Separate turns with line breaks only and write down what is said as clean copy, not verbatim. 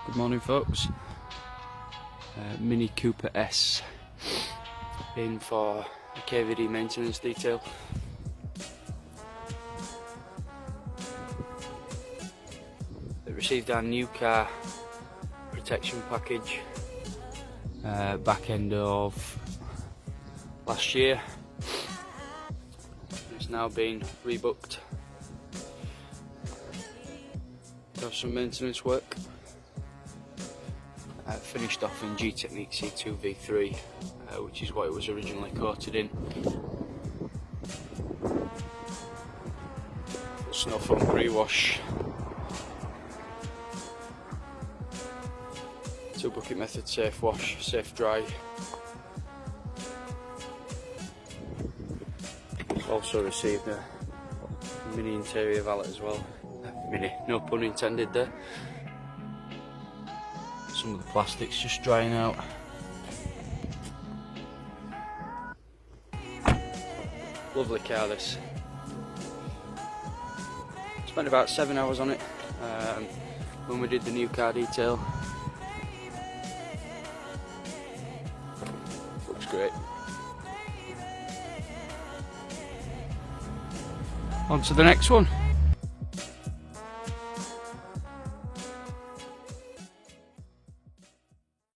Good morning, folks. Mini Coooper S in for a KAVD maintenance detail. They received our new car protection package back end of last year. It's now been rebooked to have some maintenance work. Finished off in G-Technique C2 V3, which is what it was originally coated in. Snow foam pre-wash, 2 bucket method safe wash, safe dry. Also received a mini interior valet as well. Mini, no pun intended there. Some of the plastics just drying out. Lovely car this. Spent about 7 hours on it when we did the new car detail. Looks great. On to the next one.